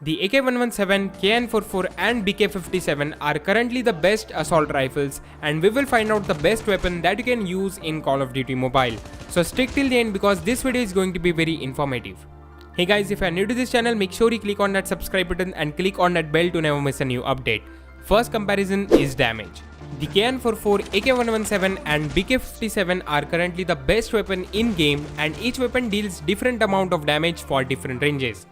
The AK117, KN-44 and BK-57 are currently the best assault rifles, and we will find out the best weapon that you can use in Call of Duty Mobile. So stick till the end because this video is going to be very informative. Hey guys, if you are new to this channel, make sure you click on that subscribe button and click on that bell to never miss a new update. First comparison is damage. The KN-44, AK117 and BK-57 are currently the best weapon in game, and each weapon deals different amount of damage for different ranges.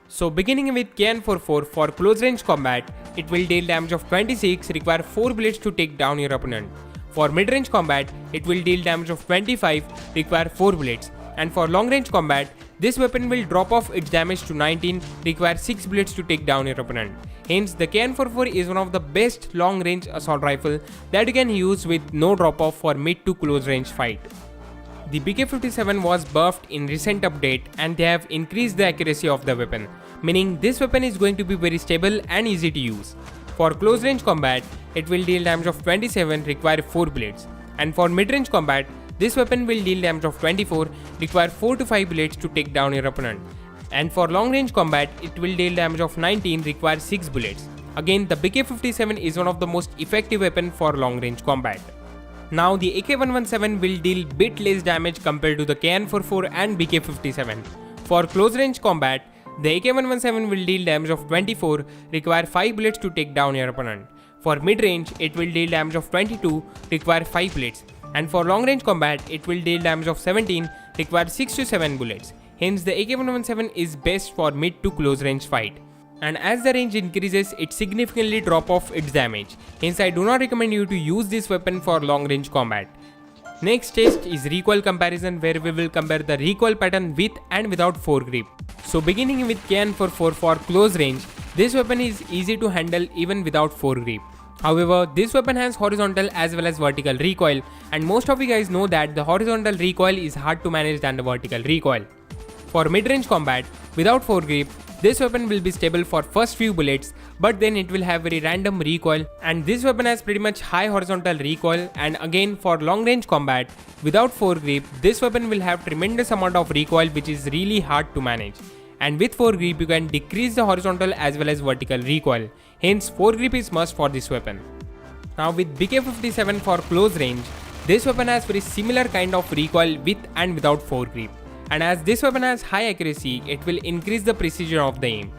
So beginning with KN-44, for close range combat, it will deal damage of 26, require 4 bullets to take down your opponent. For mid range combat, it will deal damage of 25, require 4 bullets. And for long range combat, this weapon will drop off its damage to 19, require 6 bullets to take down your opponent. Hence, the KN-44 is one of the best long range assault rifle that you can use with no drop off for mid to close range fight. The BK-57 was buffed in recent update and they have increased the accuracy of the weapon, meaning this weapon is going to be very stable and easy to use. For close range combat, it will deal damage of 27, require 4 bullets. And for mid range combat, this weapon will deal damage of 24, require 4 to 5 bullets to take down your opponent. And for long range combat, it will deal damage of 19, require 6 bullets. Again, the BK-57 is one of the most effective weapon for long range combat. Now the AK117 will deal bit less damage compared to the KN-44 and BK-57. For close range combat, the AK117 will deal damage of 24, require 5 bullets to take down your opponent. For mid range, it will deal damage of 22, require 5 bullets. And for long range combat, it will deal damage of 17, require 6 to 7 bullets. Hence the AK117 is best for mid to close range fight. And as the range increases, it significantly drop off its damage. Hence I do not recommend you to use this weapon for long range combat. Next test is recoil comparison, where we will compare the recoil pattern with and without foregrip. So beginning with KN-44, for close range, this weapon is easy to handle even without foregrip. However, this weapon has horizontal as well as vertical recoil, and most of you guys know that the horizontal recoil is hard to manage than the vertical recoil. For mid-range combat, without foregrip, this weapon will be stable for first few bullets, but then it will have very random recoil, and this weapon has pretty much high horizontal recoil. And again, for long range combat, without foregrip, this weapon will have tremendous amount of recoil which is really hard to manage. And with foregrip, you can decrease the horizontal as well as vertical recoil. Hence, foregrip is must for this weapon. Now with BK-57 for close range, this weapon has very similar kind of recoil with and without foregrip. And as this weapon has high accuracy, it will increase the precision of the aim.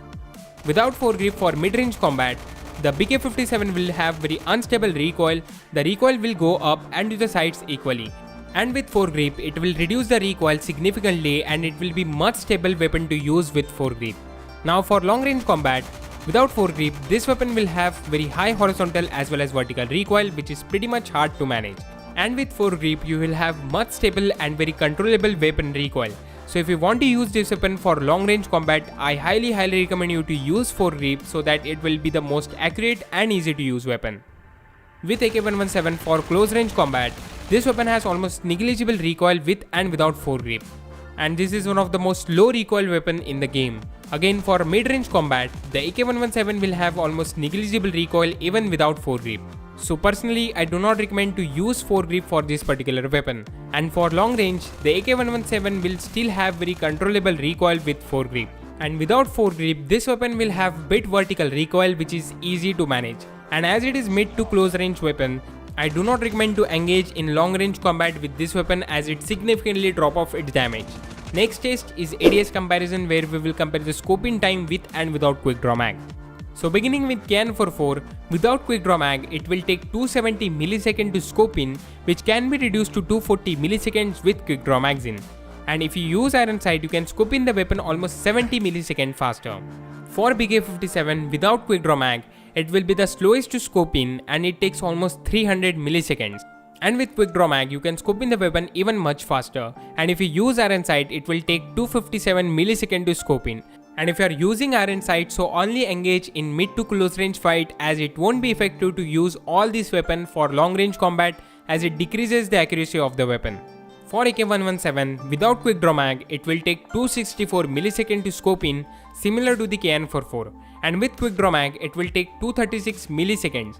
Without foregrip, for mid-range combat, the BK-57 will have very unstable recoil. The recoil will go up and to the sides equally. And with foregrip, it will reduce the recoil significantly and it will be much stable weapon to use with foregrip. Now for long range combat, without foregrip, this weapon will have very high horizontal as well as vertical recoil, which is pretty much hard to manage. And with foregrip, you will have much stable and very controllable weapon recoil. So if you want to use this weapon for long range combat, I highly recommend you to use foregrip so that it will be the most accurate and easy to use weapon. With AK117 for close range combat, this weapon has almost negligible recoil with and without foregrip. And this is one of the most low recoil weapon in the game. Again, for mid range combat, the AK117 will have almost negligible recoil even without foregrip. So personally, I do not recommend to use foregrip for this particular weapon. And for long range, the AK117 will still have very controllable recoil with foregrip. And without foregrip, this weapon will have bit vertical recoil which is easy to manage. And as it is mid to close range weapon, I do not recommend to engage in long range combat with this weapon as it significantly drop off its damage. Next test is ADS comparison, where we will compare the scoping time with and without quick draw mag. So beginning with KN-44, without quick draw mag, it will take 270 milliseconds to scope in, which can be reduced to 240 milliseconds with quick draw magazine. And if you use iron sight, you can scope in the weapon almost 70 milliseconds faster. For BK-57 without quick draw mag, it will be the slowest to scope in and it takes almost 300 milliseconds. And with quick draw mag, you can scope in the weapon even much faster. And if you use iron sight, it will take 257 milliseconds to scope in. And if you are using iron sight, so only engage in mid to close range fight, as it won't be effective to use all this weapon for long range combat as it decreases the accuracy of the weapon. For AK117 without quick draw mag, it will take 264 milliseconds to scope in, similar to the KN-44. And with quick draw mag, it will take 236 milliseconds.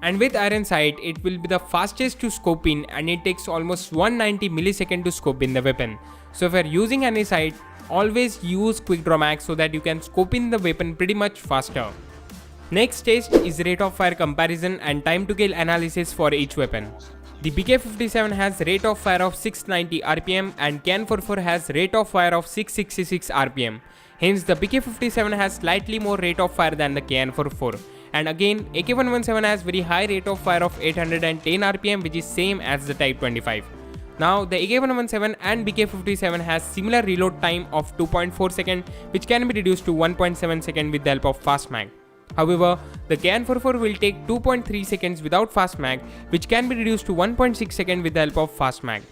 And with iron sight, it will be the fastest to scope in, and it takes almost 190 milliseconds to scope in the weapon. So if you are using any sight, always use quick draw max so that you can scope in the weapon pretty much faster. Next test is rate of fire comparison and time to kill analysis for each weapon. The BK-57 has rate of fire of 690 RPM and KN-44 has rate of fire of 666 RPM. Hence the BK-57 has slightly more rate of fire than the KN-44. And again, AK117 has very high rate of fire of 810 RPM, which is same as the Type 25. Now the AK117 and BK-57 has similar reload time of 2.4 seconds, which can be reduced to 1.7 seconds with the help of fast mag. However, the KN-44 will take 2.3 seconds without fast mag, which can be reduced to 1.6 seconds with the help of fast mag.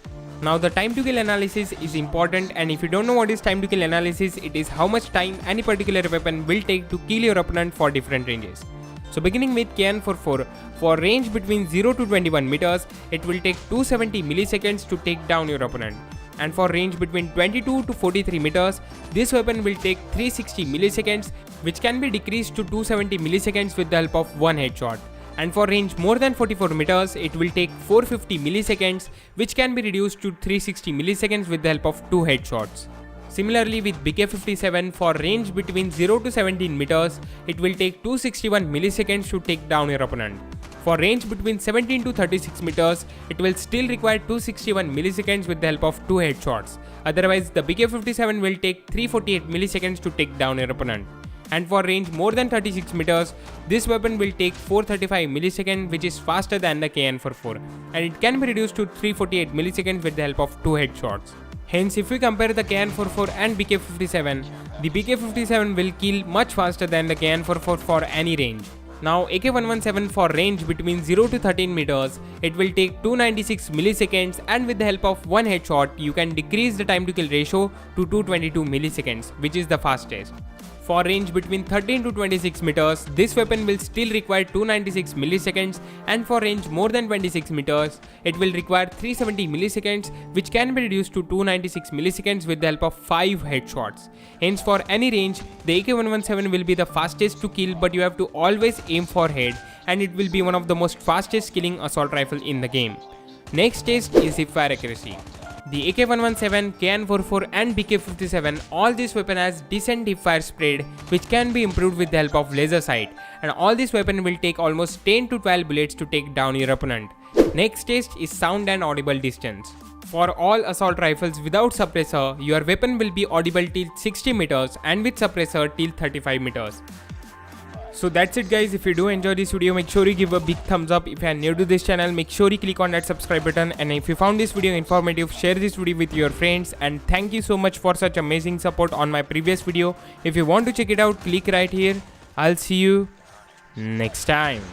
Now the time to kill analysis is important, and if you don't know what is time to kill analysis, it is how much time any particular weapon will take to kill your opponent for different ranges. So beginning with KN-44, for range between 0 to 21 meters, it will take 270 milliseconds to take down your opponent. And for range between 22 to 43 meters, this weapon will take 360 milliseconds, which can be decreased to 270 milliseconds with the help of one headshot. And for range more than 44 meters, it will take 450 milliseconds, which can be reduced to 360 milliseconds with the help of two headshots. Similarly with BK-57, for range between 0 to 17 meters, it will take 261 milliseconds to take down your opponent. For range between 17 to 36 meters, it will still require 261 milliseconds with the help of two headshots. Otherwise, the BK-57 will take 348 milliseconds to take down your opponent. And for range more than 36 meters, this weapon will take 435 milliseconds, which is faster than the KN-44, and it can be reduced to 348 milliseconds with the help of two headshots. Hence, if we compare the KN-44 and BK-57, the BK-57 will kill much faster than the KN-44 for any range. Now, AK117 for range between 0 to 13 meters, it will take 296 milliseconds, and with the help of one headshot, you can decrease the time to kill ratio to 222 milliseconds, which is the fastest. For range between 13 to 26 meters, this weapon will still require 296 milliseconds, and for range more than 26 meters, it will require 370 milliseconds, which can be reduced to 296 milliseconds with the help of 5 headshots. Hence, for any range, the AK117 will be the fastest to kill, but you have to always aim for head, and it will be one of the most fastest killing assault rifle in the game. Next test is Hipfire Accuracy. The AK117, KN-44 and BK-57, all this weapon has decent hipfire spread, which can be improved with the help of laser sight, and all this weapon will take almost 10 to 12 bullets to take down your opponent. Next test is sound and audible distance. For all assault rifles without suppressor, your weapon will be audible till 60 meters and with suppressor till 35 meters. So that's it guys. If you do enjoy this video, make sure you give a big thumbs up. If you are new to this channel, make sure you click on that subscribe button, and if you found this video informative, share this video with your friends. And thank you so much for such amazing support on my previous video. If you want to check it out, click right here. I'll see you next time.